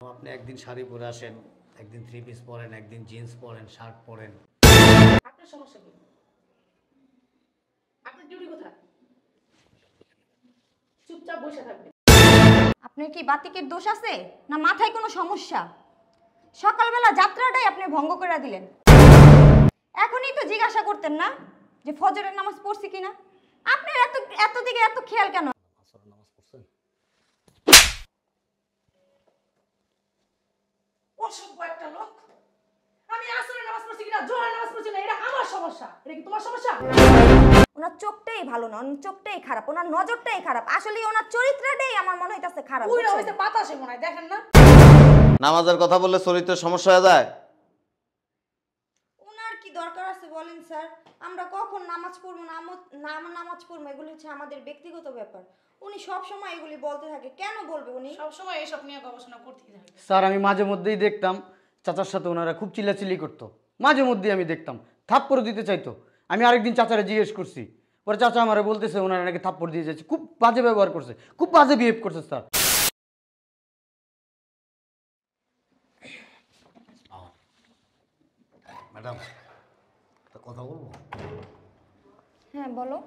আপনি একদিন শাড়ি পরে আসেন, একদিন থ্রি পিস পরেন, একদিন জিন্স পরেন, শার্ট পরেন। আপনার সমস্যা কি? আপনার ডিউটি কোথায়? চুপচাপ বসে থাকবেন। আপনার কি বাতিকের দোষ আছে না মাথায় কোনো সমস্যা? সকালবেলা যাত্রাটাই আপনি ভঙ্গ করে দিলেন। এখনই তো জিজ্ঞাসা করতেন না যে ফজরের নামাজ পড়ছি কিনা? আপনার এত এত দিকে এত খেয়াল কেন? আসরের নামাজ পড়ছেন? অসভ্য একটা লোক। আমি আসরের নামাজ পড়ছি কিনা, জোহরের নামাজ পড়ছি না, এটা আমার সমস্যা। এটা কি তোমার সমস্যা? ওনার চোখটাই ভালো না, ওনার চোখটাই খারাপ, ওনার নজরটাই খারাপ। আসলে ওনার চরিত্রটাই আমার মনে হইতাছে খারাপ। পুরো বুঝছেন? হইছে বাতাসে মনে হয়, দেখেন না? নামাজের কথা বললে চরিত্রের সমস্যা হয়ে যায়। ওনার কি দরকার আছে বলেন স্যার? আমরা কখন নামাজ পড়বো নামাজ পড়বো এগুলো হচ্ছে আমাদের ব্যক্তিগত ব্যাপার। উনি সব সময় এগুলি বলতে থাকে, কেন বলবে উনি? সব সময় এইসব নিয়ে গবেষণা করতেই থাকে। স্যার আমি মাঝে মধ্যেই দেখতাম চাচার সাথে ওনারা খুব চিল্লাচিল্লি করতো। মাঝে মধ্যেই আমি দেখতাম থাপ্পড় দিতে চাইতো। আমি আরেকদিন চাচারে জিজ্ঞেস করছি, পরে চাচা আমারে বলতেছে ওনারা নাকি থাপ্পড় দিয়ে যাচ্ছে, খুব বাজে ব্যবহার করছে, খুব বাজে বিহেভ করছে স্যার। ম্যাডাম, একটা কথা বলবো? হ্যাঁ বলো।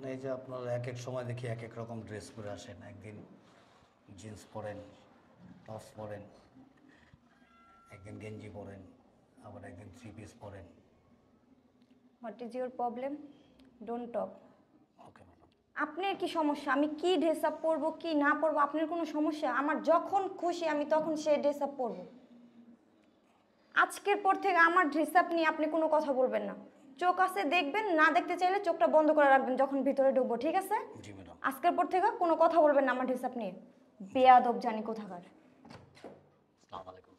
না, এই যে আপনার এক এক সময় দেখি এক এক রকম ড্রেস পরে আসেন। একদিন জিন্স পরেন, টপস পরেন, একদিন গেঞ্জি পরেন, আবার একদিন থ্রি পিস পরেন। What is your problem? Don't talk. Okay madam. আপনার কি সমস্যা? আমি কি ড্রেস আপ পরবো কি না পরবো আপনার কোনো সমস্যা? আমার যখন খুশি আমি তখন সেই ড্রেস আপ পরবো। আজকের পর থেকে আমার ড্রেস আপ নিয়ে আপনি কোনো কথা বলবেন না। চোখ আছে দেখবেন, না দেখতে চাইলে চোখটা বন্ধ করে রাখবেন যখন ভিতরে ঢুকবো, ঠিক আছে? জি ম্যাডাম। আজকের পর থেকে কোনো কথা বলবেন না আমার ড্রেস আপ নিয়ে। বেয়াদব জানি কোথাকার। আসসালামু আলাইকুম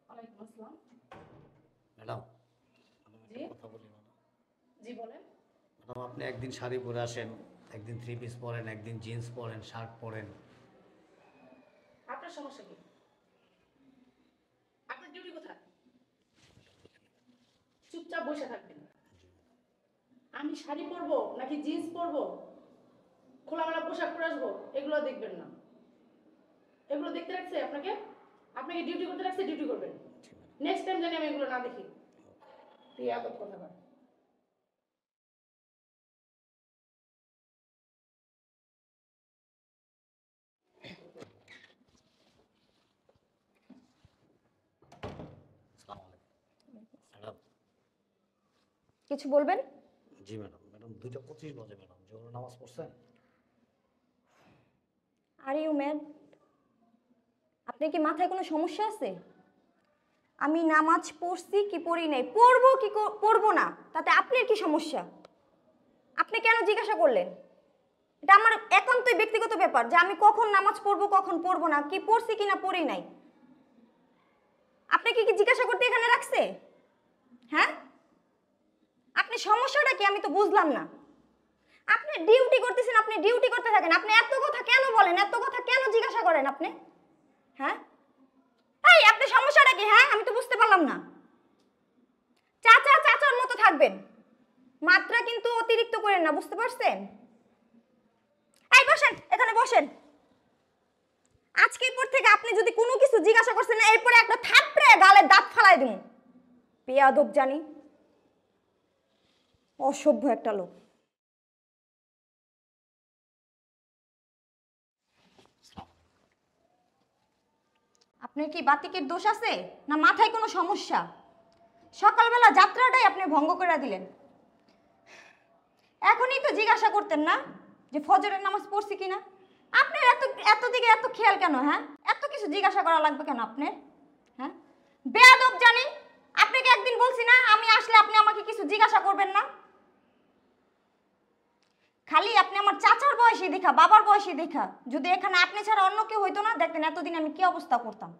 ওয়ালাইকুম আসসালাম। ম্যাডাম। জি? কথা বলি ম্যাডাম। জি বলেন। ম্যাডাম, আপনি একদিন শাড়ি পরে আসেন, একদিন থ্রি পিস পরেন, একদিন জিন্স পরেন, শার্ট পরেন। আপনার সমস্যা কি? আপনার ডিউটি কোথায়? চুপচাপ বসে থাকবেন। আমি শাড়ি পরবো নাকি জিন্স পরবো, খোলামেলা পোশাক পরে আসবো, এগুলো দেখবেন না। এগুলো দেখতে রাখছে আপনাকে, আপনাকে ডিউটি করতে রাখছে, ডিউটি করবেন। নেক্সট টাইম জানি আমি এগুলো না দেখি। বেয়াদব কথা বলে। আসসালামু আলাইকুম ম্যাডাম। কিছু বলবেন? জি ম্যাডাম। ম্যাডাম 2:25 বাজে ম্যাডাম, জোহরের নামাজ পড়ছেন? Are you mad? আপনার কি মাথায় কোনো সমস্যা আছে? আমি নামাজ পড়ছি কি পড়ি নাই, পড়বো কি পড়বো না, তাতে আপনার কি সমস্যা? আপনি কেন জিজ্ঞাসা করলেন? এটা আমার একান্তই ব্যক্তিগত ব্যাপার যে আমি কখন নামাজ পড়বো কখন পড়বো না, কি পড়ছি কিনা পড়ি নাই। আপনাকে কি জিজ্ঞাসা করতে এখানে রাখছে? হ্যাঁ, আপনি সমস্যাটা কি আমি তো বুঝলাম না। আপনি ডিউটি করতেছেন, আপনি ডিউটি করতে থাকেন, আপনি এত কথা কেন বলেন, এত কথা কেন জিজ্ঞাসা করেন আপনি? হ্যাঁ, এই আপনার সমস্যাটা কি? হ্যাঁ, আমি তো বুঝতে পারলাম না। চাচা চাচার মতো থাকবেন, মাত্রা কিন্তু অতিরিক্ত করেন না, বুঝতে পারছেন? এই বসেন, এখানে বসেন। আজকের পর থেকে আপনি যদি কোনো কিছু জিজ্ঞাসা করছেন না, এরপরে একটা থাপড়ে গালে দাঁত ফালাই দেবো। বেয়াদব জানি, অসভ্য একটা লোক। আপনার কি বাতিকের দোষ আছে না মাথায় কোনো সমস্যা? সকালবেলা যাত্রাটাই আপনি ভঙ্গ করে দিলেন। এখনই তো জিজ্ঞাসা করতেন না যে ফজরের নামাজ পড়ছি কিনা? আপনার এত এত দিকে এত খেয়াল কেন? হ্যাঁ, এত কিছু জিজ্ঞাসা করা লাগবে কেন আপনার? হ্যাঁ, বেয়াদব জানি। আপনাকে একদিন বলছি না আমি আসলে আপনি আমাকে কিছু জিজ্ঞাসা করবেন না। খালি আপনি আমার চাচার বয়সী দেখা, বাবার বয়সী দেখা, যদি এখানে আপনি ছাড়া অন্য কেউ হইতো না, দেখতেন এতদিন আমি কি অবস্থা করতাম।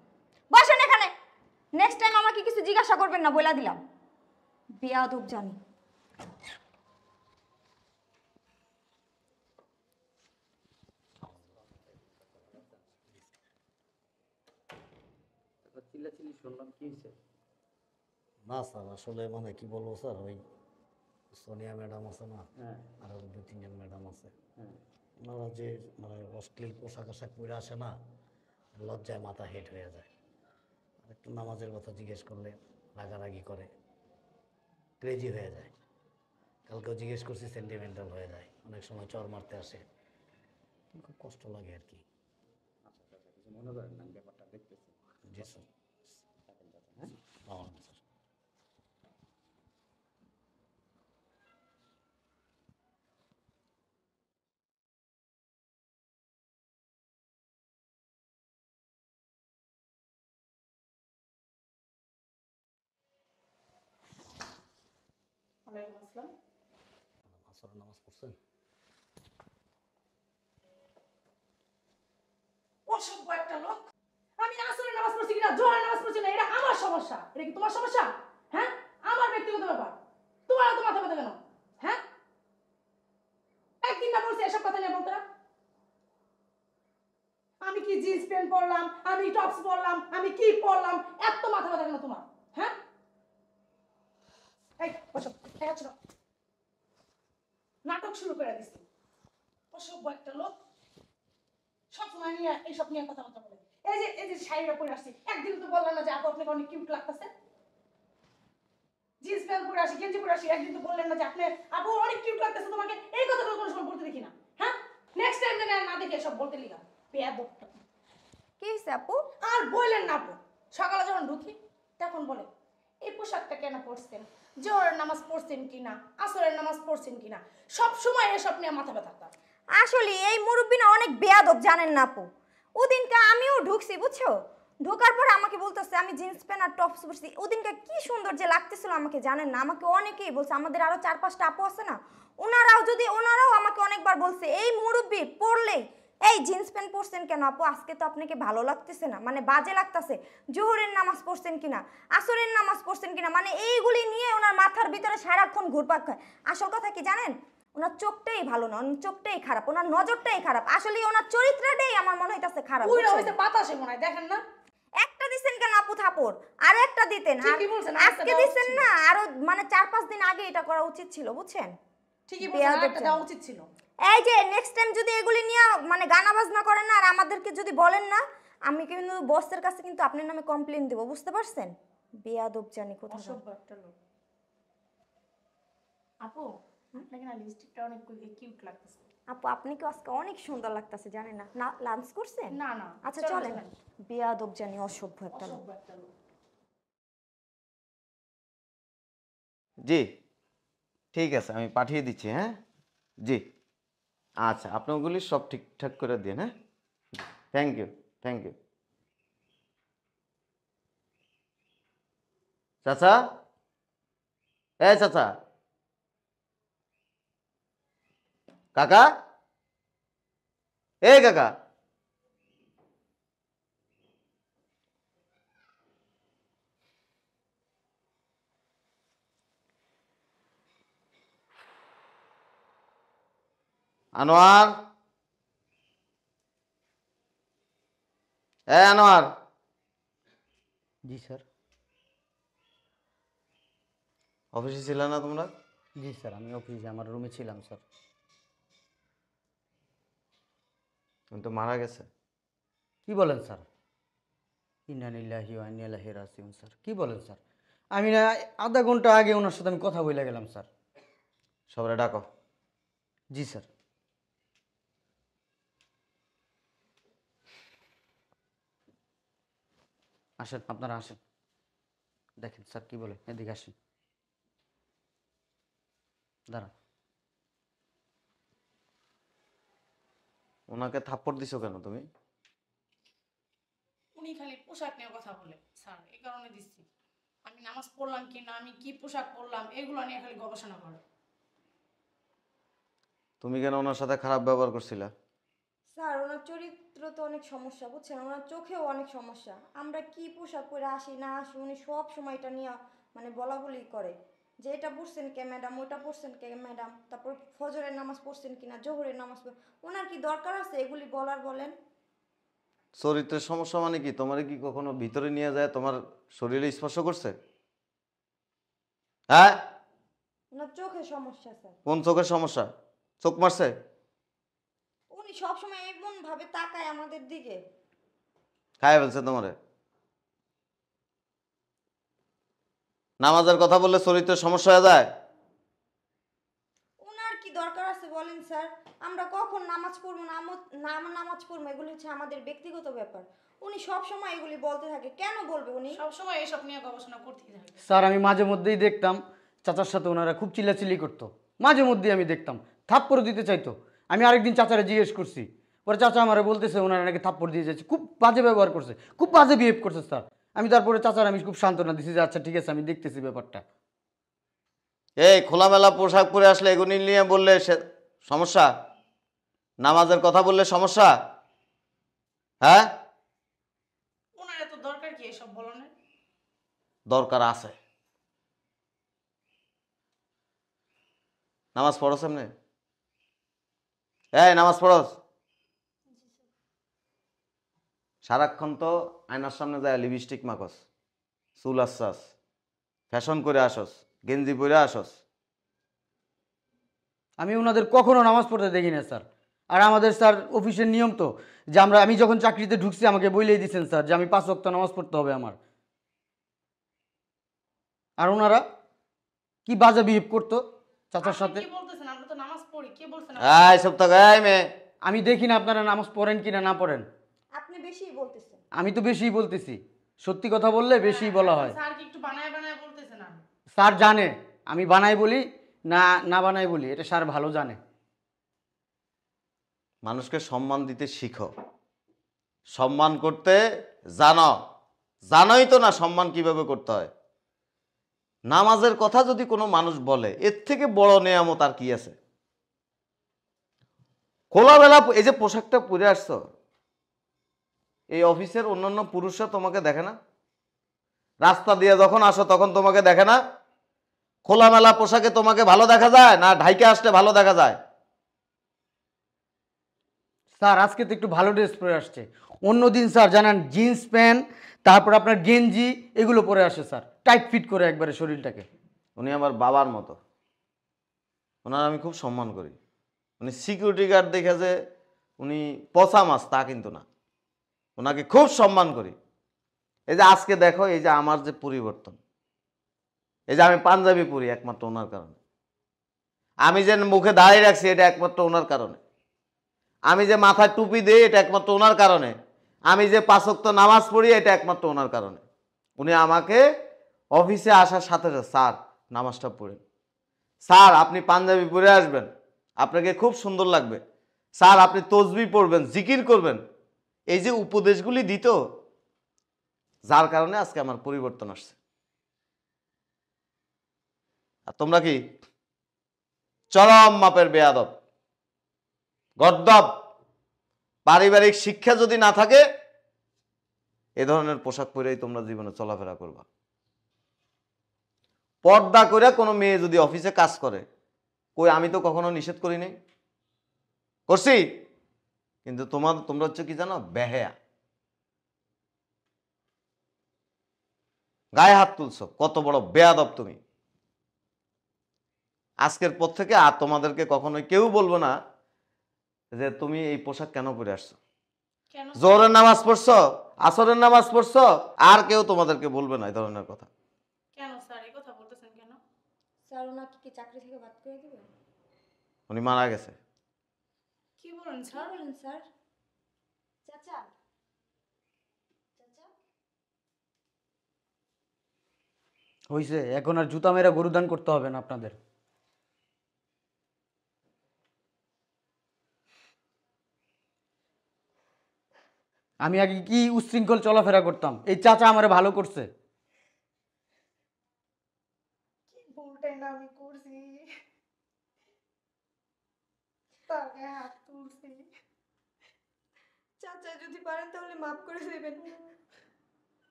বসেন এখানে। নেক্সট টাইম আমাকে কিছু জিজ্ঞাসা করবেন না, বলে দিলাম। বেয়াদব জানি। চিল্লাচিল্লি শুনলাম, কি হয়েছে? না স্যার, আসলে মানে কি বলবো স্যার, ওই সোনিয়া ম্যাডাম আছে না, হ্যাঁ আরও 2-3 জন ম্যাডাম আছে, হ্যাঁ। ওনারা যে মানে অশ্লীল পোশাক আশাক পরে আসে না, লজ্জায় মাথা হেট হয়ে যায়। আর একটু নামাজের কথা জিজ্ঞেস করলে রাগারাগি করে, ক্রেজি হয়ে যায়। কালকেও জিজ্ঞেস করছি, সেন্টিমেন্টাল হয়ে যায়, অনেক সময় চর মারতে আসে, খুব কষ্ট লাগে আর কি। মনে করেন না, ব্যাপারটা দেখতেছি। জি স্যার। হ্যাঁ, স্যার। ওয়ালাইকুম আসসালাম। আসরের নামাজ পড়ছেন? অসভ্য একটা লোক। আমি আসরের নামাজ পড়ছি কিনা জোহরের নামাজ পড়ছি না এটা আমার সমস্যা, এটা কি তোমার সমস্যা? হ্যাঁ, আমার ব্যক্তিগত ব্যাপার, তোমার এত মাথা ব্যথা কেন? হ্যাঁ, একদিন না বলছি এসব কথা নিয়ে বলতে না। আমি কি জিন্স প্যান্ট পরলাম, আমি টপস পরলাম, আমি কি পরলাম, এত মাথা ব্যথা কেন তোমার? হ্যাঁ, এই বসো, এই আছো, নাটক শুরু করে দিছি। অসভ্য একটা লোক, সবসময় নিয়ে এইসব নিয়ে কথাবার্তা বলে। এই যে শাড়িটা পরে আসছি, একদিন তো বললাম না যে আপু আপনাকে অনেক কিউট লাগতেছে। জিন্স প্যান্ট পরে আসি, গেঞ্জি পরে আসি, একদিন তো বললেন না যে আপনি আপু অনেক কিউট লাগতেছে তোমাকে। এই কথাটা কোনো সময় বলতে দেখি না। হ্যাঁ, নেক্সট টাইম যেন আর না দেখে সব বলতে লিখা বেয়াদব। কি হয়েছে আপু? আর বললেন না আপু, সকালে যখন ঢুকি তখন বলে এই পোশাকটা কেন পরছেন, জোহরের নামাজ পড়ছেন কিনা, আসরের নামাজ পড়ছেন কিনা, সব সময় এসব নিয়ে মাথা ব্যথা তার। আসলে এই মুরব্বি না অনেক বেয়াদব, জানেন না আপু? ওদিনকে আমিও ঢুকছি বুঝছো, ঢোকার পরে আমাকে বলতেছে আমি জিন্স প্যান্ট আর টপস পরছি। ওদিনকে কি সুন্দর যে লাগতেছিল আমাকে, জানেন না? আমাকে অনেকেই বলছে, আমাদের আরো 4-5টা আপু আছে না, ওনারাও আমাকে অনেকবার বলছে এই মুরব্বি পরলেই এই জিন্স প্যান্ট পরছেন কেন আপু, আজকে তো আপনাকে ভালো লাগতেছে না, মানে বাজে লাগতেছে। জোহরের নামাজ পড়ছেন কিনা, আসরের নামাজ পড়ছেন কিনা, মানে এইগুলি নিয়ে ওনার মাথার ভিতরে সারাক্ষণ ঘুরপাক খায়। আসল কথা কি জানেন, ওনার চোখটাই ভালো না, ওনার চোখটাই খারাপ, ওনার নজরটাই খারাপ, আসলে ওনার চরিত্রটাই আমার মনে হইতাছে খারাপ। ওইটা বুঝছেন? হইছে বাতাসে মনে হয়, দেখেন না? একটা দিছেন কেন আপু থাপড়, আর একটা দিতেন। আর ঠিকই বলছেন, আরেকটা আজকে দেওয়া দিছেন উচিত না, আরো মানে 4-5 দিন আগে এটা করা উচিত ছিল, বুঝছেন? ঠিকই বলছেন, বেয়াদব আরেকটা দেওয়া জান। উচিত ছিল। এই যে নেক্সট টাইম যদি এগুলি নিয়ে মানে গানা বাজনা করেন না আর আমাদেরকে যদি বলেন না, আমি কিন্তু বসের কাছে কিন্তু আপনার নামে কমপ্লেন দেব, বুঝতে পারছেন? বেয়াদব জানি কোথায়। অসভ্য একটা লোক। আপু আপনাকে না লিপস্টিকটা অনেক কিউট লাগতেছে। আপু আপনি কি আজকে অনেক সুন্দর লাগতেছে, জানেন না? না লাঞ্চ করছেন? না না, আচ্ছা চলেন, চলেন। চলেন। বেয়াদব জানি, অসভ্য একটা লোক। অসভ্য একটা লোক। জি, ঠিক আছে, আমি পাঠিয়ে দিচ্ছি। হ্যাঁ, জি, আচ্ছা, আপনি ওগুলি সব ঠিকঠাক করে দিন। হ্যাঁ, থ্যাংক ইউ, থ্যাংক ইউ। চাচা, চাচা, কাকা, কাকা, আনোয়ার, আনোয়ার, জি স্যার। অফিসে ছিল না তোমরা? জি স্যার, আমি অফিসে আমার রুমে ছিলাম স্যার। তুমি তো মারা গেছে। কি বলেন স্যার? ইন্না লিল্লাহি ওয়া ইন্না ইলাইহি রাজিউন স্যার। কি বলেন স্যার? আমি না আধা ঘন্টা আগে ওনার সাথে আমি কথা বলে গেলাম স্যার। সবাই ডাকো। জি স্যার। আসেন, আপনারা আসেন, দেখেন স্যার কি বলে। এদিকে আসেন, দাঁড়ান। ওনাকে থাপ্পড় দিছো কেন তুমি? উনি খালি পোশাক নিয়ে কথা বলে স্যার, এই কারণে দিচ্ছি। আমি নামাজ পড়লাম কি না, আমি কি পোশাক পরলাম, এগুলো নিয়ে খালি গবেষণা করে। তুমি কেন ওনার সাথে খারাপ ব্যবহার করছিলা? স্যার ওনার চরিত্র তো অনেক সমস্যা, বুঝছেন? ওনার চোখেও অনেক সমস্যা। আমরা কি পোশাক পরে আসি না আসি, উনি সব সময় এটা নিয়ে মানে বলা বলি করে যে এটা পড়ছেন কে ম্যাডাম, ওটা পড়ছেন কে ম্যাডাম, তারপর ফজরের নামাজ পড়ছেন কিনা, জোহরের নামাজ ওনার কি দরকার আছে এগুলি বলার, বলেন? চরিত্রের সমস্যা মানে কি? তোমার কি কখনো ভিতরে নিয়ে যায় তোমার শরীরে স্পর্শ করছে? হ্যাঁ, ওনার চোখে সমস্যা স্যার। কোন চোখের সমস্যা? চোখ মারছে? উনি সবসময় এমন ভাবে তাকায় আমাদের দিকে। খায় ফেলছে তোমারে? নামাজের কথা বললে চরিত্রের সমস্যা হয়ে যায়। ওনার কি দরকার আছে বলেন স্যার? আমরা কখন নামাজ পড়বো নামাজ পড়বো এগুলো হচ্ছে আমাদের ব্যক্তিগত ব্যাপার। উনি সব সময় এগুলি বলতে থাকে, কেন বলবে উনি? সবসময় এসব নিয়ে গবেষণা করতেই থাকে। স্যার আমি মাঝে মধ্যেই দেখতাম চাচার সাথে ওনারা খুব চিল্লাচিল্লি করতো, মাঝে মধ্যেই আমি দেখতাম থাপ্পড় দিতে চাইতো। আমি আরেকদিন চাচারে জিজ্ঞেস করছি, পরে চাচা আমারে বলতেছে ওনারা নাকি থাপ্পড় দিয়ে যাচ্ছে, খুব বাজে ব্যবহার করছে, খুব বাজে বিহেভ করছে স্যার। আমি তারপরে চাচার আমি খুব সান্ত্বনা দিছি যে আচ্ছা ঠিক আছে আমি দেখতেছি ব্যাপারটা। এই খোলামেলা পোশাক পরে আসলে এগুলি নিয়ে বললে সে সমস্যা? নামাজের কথা বললে সমস্যা? হ্যাঁ, ওনার এত দরকার কি এসব বলনের? দরকার আছে। নামাজ পড়ো সামনে, এই নামাজ পড়স? সারাক্ষণ তো আয়নার সামনে যায় লিপস্টিক মাখস, চুল আসাস, ফ্যাশন করে আসস, গেঞ্জি পরে আসস। আমি ওনাদের কখনো নামাজ পড়তে দেখি না স্যার। আর আমাদের স্যার অফিসের নিয়ম তো যে আমি যখন চাকরিতে ঢুকছি আমাকে বলেই দিয়েছেন স্যার যে আমি 5 ওয়াক্ত নামাজ পড়তে হবে আমার। আর ওনারা কি বাজে বিহেভ করতো চাচার সাথে। কি বলতেছেন? আমরা তো নামাজ পড়ি, কে বলছেন? এই সব থাক, এই মেয়ে। আমি দেখি না আপনারা নামাজ পড়েন কি না পড়েন। আপনি বেশিই বলতেছেন। আমি তো বেশিই বলতেছি, সত্যি কথা বললে বেশিই বলা হয়। স্যার কি একটু বানায় বানায় বলতেছেন? আর স্যার জানে আমি বানাই বলি না না বানাই বলি, এটা স্যার ভালো জানে। মানুষকে সম্মান দিতে শিখো, সম্মান করতে জানো। জানোই তো না সম্মান কিভাবে করতে হয়। নামাজের কথা যদি কোনো মানুষ বলে এর থেকে বড় নেয়ামত আর কি আছে? খোলামেলা এই যে পোশাকটা পরে আসছো, এই অফিসের অন্যান্য পুরুষরা তোমাকে দেখে না? রাস্তা দিয়ে যখন আসো তখন তোমাকে দেখে না? খোলামেলা পোশাকে তোমাকে ভালো দেখা যায় না ঢাইকে আসলে ভালো দেখা যায়? স্যার আজকে তো একটু ভালো ড্রেস পরে আসছে, অন্যদিন স্যার জানেন জিন্স প্যান্ট তারপর আপনার গেঞ্জি এগুলো পরে আসে স্যার, টাইট ফিট করে একবারে শরীরটাকে। উনি আমার বাবার মতো, ওনার আমি খুব সম্মান করি। উনি সিকিউরিটি গার্ড দেখে যে উনি পচা মাছ তা কিন্তু না, ওনাকে খুব সম্মান করি। এই যে আজকে দেখো এই যে আমার যে পরিবর্তন, এই যে আমি পাঞ্জাবি পরি একমাত্র ওনার কারণে। আমি যে মুখে দাঁড়িয়ে রাখছি এটা একমাত্র ওনার কারণে। আমি যে মাথায় টুপি দিই এটা একমাত্র ওনার কারণে। আমি যে 5 ওয়াক্ত নামাজ পড়ি এটা একমাত্র ওনার কারণে। উনি আমাকে অফিসে আসার সাথে সাথে স্যার নামাজটা পড়েন, স্যার আপনি পাঞ্জাবি পরে আসবেন, আপনাকে খুব সুন্দর লাগবে, স্যার আপনি তসবিহ পড়বেন, জিকির করবেন, এই যে উপদেশগুলি দিত, যার কারণে আজকে আমার পরিবর্তন আসছে। আর তোমরা কি চরম মাপের বেয়াদব, গর্দব। পারিবারিক শিক্ষা যদি না থাকে এ ধরনের পোশাক পরেই তোমরা জীবনে চলাফেরা করবা। পর্দা করে কোনো মেয়ে যদি অফিসে কাজ করে, কই আমি তো কখনো নিষেধ করি নাই, করছি? কিন্তু তোমরা হচ্ছে কি জানো, বেহায়া, গায়ে হাত তুলছো, কত বড় বেয়াদব তুমি। আজকের পর থেকে আর তোমাদেরকে কখনোই কেউ বলবো না যে তুমি এই পোশাক কেন পরে আসছো। কেন? জোহরের নামাজ পড়ছো, আসরের নামাজ পড়ছো, আর কেউ তোমাদেরকে বলবে না এই ধরনের কথা। কেন স্যার এই কথা বলতেছেন কেন? স্যার ওনাকে কি চাকরি থেকে বাদ করে দিবেন? উনি মারা গেছে। কি বলেন কি স্যার? বলেন স্যার? চাচা চাচা হয়েছে, এখন আর জুতা মেরা গরু দান করতে হবে না আপনাদের। আমি আগে কি উচ্ছৃঙ্খল চলাফেরা করতাম, এই চাচা আমারে ভালো করছে। ভুলটাই না আমি করছি, তার গায়ে হাত তুলছি। চাচা যদি পারেন তাহলে মাফ করে দেবেন,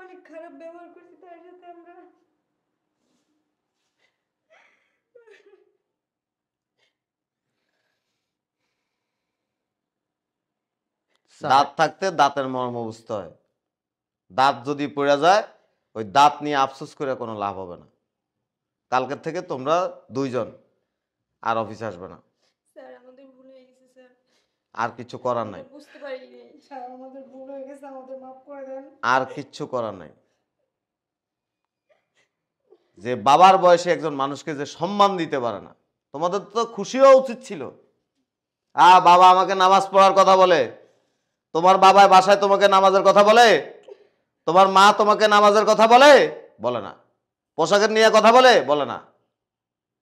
অনেক খারাপ ব্যবহার করছি তার সাথে আমরা। দাঁত থাকতে দাঁতের মর্ম বুঝতে হয়। দাঁত যদি পড়ে যায় ওই দাঁত নিয়ে আফসোস করে কোনো লাভ হবে না। কালকের থেকে তোমরা 2 জন আর অফিসে আসবে না, স্যার আমাদের ভুল হয়ে গেছে স্যার, আর কিছু করার নাই। বুঝতে পারিনি। স্যার আমাদের ভুল হয়ে গেছে, আমাদের মাফ করে দেন। আর কিচ্ছু করার নাই। যে বাবার বয়সে একজন মানুষকে যে সম্মান দিতে পারে না, তোমাদের তো খুশি হওয়া উচিত ছিল। বাবা আমাকে নামাজ পড়ার কথা বলে, তোমার বাবা বাসায় তোমাকে নামাজের কথা বলে, তোমার মা তোমাকে নামাজের কথা বলে, বলে না। পোশাকের নিয়ে কথা বলে, বলে না।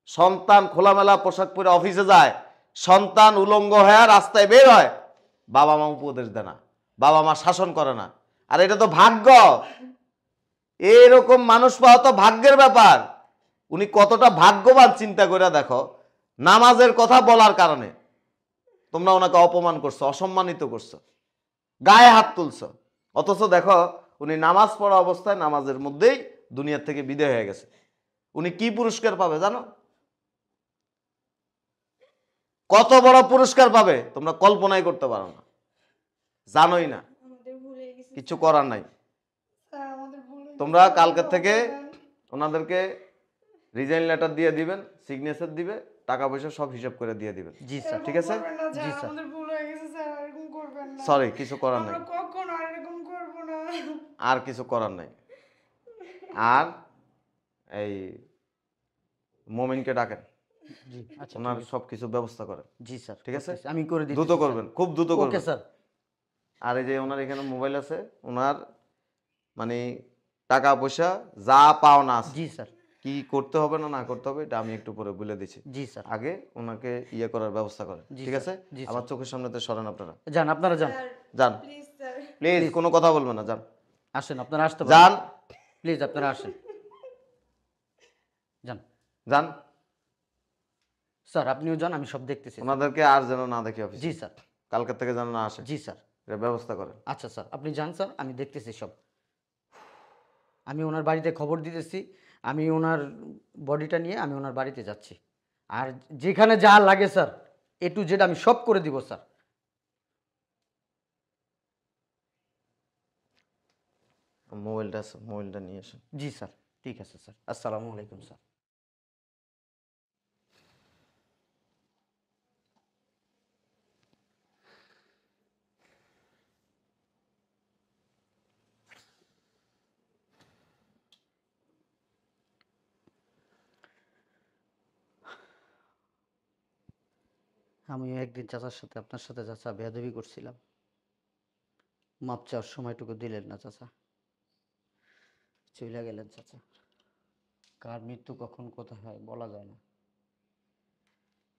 সন্তান খোলামেলা পোশাক পরে অফিসে যায়, সন্তান উলঙ্গ হয়ে রাস্তায় বের হয়, বাবা মা উপদেশ দেয় না, বাবা মা শাসন করে না। আর এটা তো ভাগ্য। এরকম মানুষ পাওয়া তো ভাগ্যের ব্যাপার। উনি কতটা ভাগ্যবান চিন্তা করে দেখো। নামাজের কথা বলার কারণে তোমরা ওনাকে অপমান করছো, অসম্মানিত করছো, গায়ে হাত তুলছো। অথচ দেখো উনি নামাজ পড়া অবস্থায় নামাজের মধ্যেই দুনিয়ার থেকে বিদায় হয়ে গেছে। উনি কি পুরস্কার পাবে জানো? কত বড় পুরস্কার পাবে তোমরা কল্পনাই করতে পারো না, জানোই না। আমাদের ভুল হয়ে গেছে কিছু করার নাই। স্যার, আমাদের ভুল হয়ে তোমরা গেছে, কালকে আমাদের থেকে ক্ষমা করে দেন। ওনাদেরকে রিজাইন লেটার দিয়ে দিবেন, সিগনেচার দিবে, টাকা পয়সা সব হিসাব করে দিয়ে দিবেন। জি স্যার। ঠিক আছে? করবেন না, জি স্যার, স্যার। আমাদের ভুল হয়ে গেছে স্যার, এরকম করবেন না। সরি, কিছু করার নাই। আমরা কখনো আর এরকম করব না। আর কিছু করার নাই। আর এই মোমিনকে ডাকেন, জি আচ্ছা ওনার ঠিক আছে। সব কিছু ব্যবস্থা করেন। জি স্যার, ঠিক আছে? করতেছি। আমি করে দিচ্ছি দ্রুত করবেন, খুব দ্রুত ওকে করবেন। স্যার। আর এই যে ওনার এখানে মোবাইল আছে, ওনার মানে টাকা পয়সা যা পাওনা আছে, জি স্যার। কি করতে হবে না না করতে হবে এটা আমি একটু পরে বলে দিচ্ছি। জি স্যার। আগে ওনাকে ইয়ে করার ব্যবস্থা করেন। জি ঠিক স্যার, আছে? জি আমার স্যার। চোখের সামনে তো সরেন আপনারা। যান, আপনারা যান। যান প্লিজ স্যার। প্লিজ, কোনো কথা বলবেন না, যান আসেন, আপনারা আসতে যান পারেন। প্লিজ আপনারা আসেন। যান যান। স্যার, আপনিও যান, আমি সব দেখতেছি। ওনাদেরকে আর যেন না দেখি অফিসে। জি স্যার। কালকের থেকে যেন না আসে, জি স্যার। এটা ব্যবস্থা করেন। আচ্ছা স্যার, আপনি যান স্যার, আমি দেখতেছি সব। আমি ওনার বাড়িতে খবর দিতেছি। আমি ওনার বডিটা নিয়ে আমি ওনার বাড়িতে যাচ্ছি। আর যেখানে যা লাগে স্যার, A to Z আমি সব করে দিব স্যার। মোবাইলটা আছে, মোবাইলটা নিয়ে আসেন। জি স্যার, ঠিক আছে স্যার। আসসালামু আলাইকুম স্যার। আমিও একদিন চাচার সাথে, আপনার সাথে চাচা বেয়াদবি করছিলাম। মাপ চাওয়ার সময়টুকু দিলেন না চাচা, চলে গেলেন চাচা। কার মৃত্যু কখন কোথায় হয় বলা যায় না।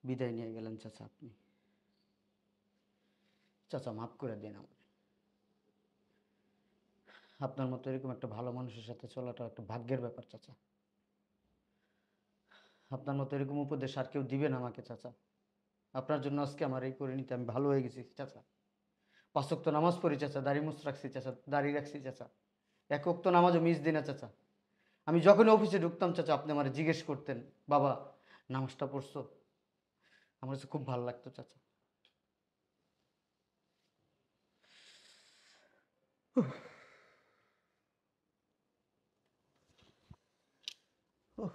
বিদায় নিয়ে গেলেন চাচা আপনি। চাচা মাফ করে দিন আমাকে। আপনার মতো এরকম একটা ভালো মানুষের সাথে চলাটা একটা ভাগ্যের ব্যাপার চাচা। আপনার মতো এরকম উপদেশ আর কেউ দিবেন আমাকে চাচা? আপনার জন্য আজকে আমার এই পরিণতি, আমি ভালো হয়ে গেছি চাচা। 5 ওয়াক্ত নামাজ পড়ি চাচা, দাড়ি মুছ রাখছি চাচা, দাড়ি রাখছি চাচা। 1 ওয়াক্ত নামাজও মিস দিই না চাচা। আমি যখনই অফিসে ঢুকতাম চাচা, আপনি আমার জিজ্ঞেস করতেন, বাবা নামাজটা পড়ছো? আমার কাছে খুব ভালো লাগতো চাচা। উফ।